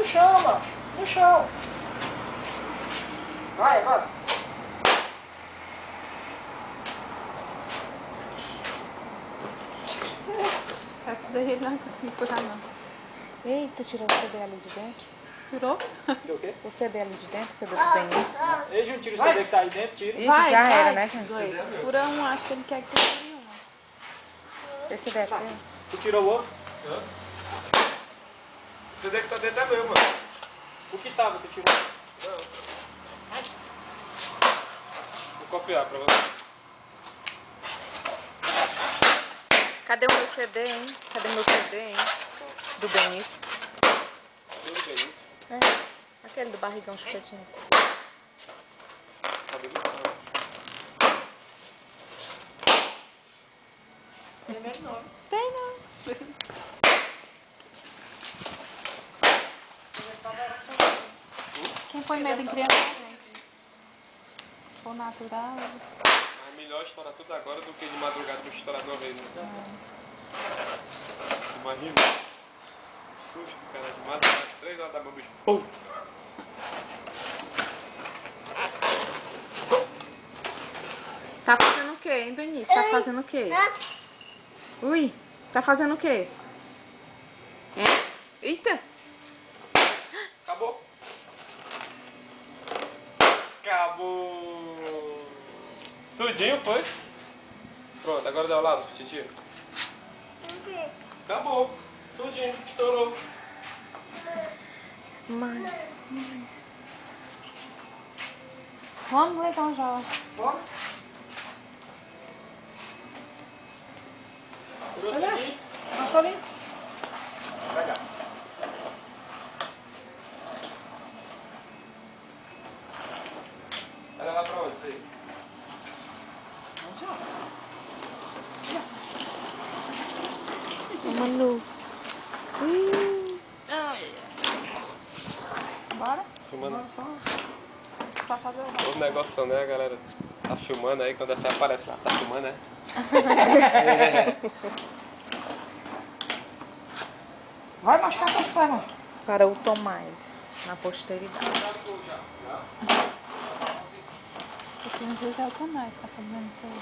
chão, mano. No chão. Vai, agora. Essa daí ele não conseguiu furar, não. Ei, tu tirou o CD ali de dentro? Tirou? Tirou o quê? O CD ali de dentro, o CD do Benício. Ei, Júnior, tira o CD que tá aí dentro, tira. Ixi, Vai, já vai. era, né, gente? Fura um, acho que ele quer que tu fure um. Esse CD é teu? Tu tirou o outro? Hã? O CD que tá dentro é meu, mano. O que tava, tu tirou? Não. Vou copiar pra vocês. Cadê o meu CD, hein? Cadê meu CD, hein? Do Benício. Tudo bem isso. É, aquele do barrigão chupetinho. Cadê ele? Tem, não. Quem põe medo em criança é gente. Se for natural. É melhor estourar tudo agora do que de madrugada do que estourar de uma vez, né? Imagina. Susto, cara, de madrugada, 3 horas da manhã, bicho. Pum! Tá fazendo o quê, hein, Benício? Tá fazendo o quê? Ui, tá fazendo o quê? É? Eita! Acabou. Acabou. Tudinho foi? Pronto, agora dá o laço, titia. Acabou. Tudinho, estourou. Mas... Vamos ler então já. Bora. Por outro aqui. Passa ali. Vai cá. Vai levar pra onde isso aí? Manu. Bora? Filmando. Bora só fazer o Todo negócio, né, galera? Tá filmando aí, quando a fé aparece lá, tá filmando, né? Vai machucar com as pernas. Para o Tomás, na posteridade. Porque às vezes é o Tomás que tá fazendo isso aí.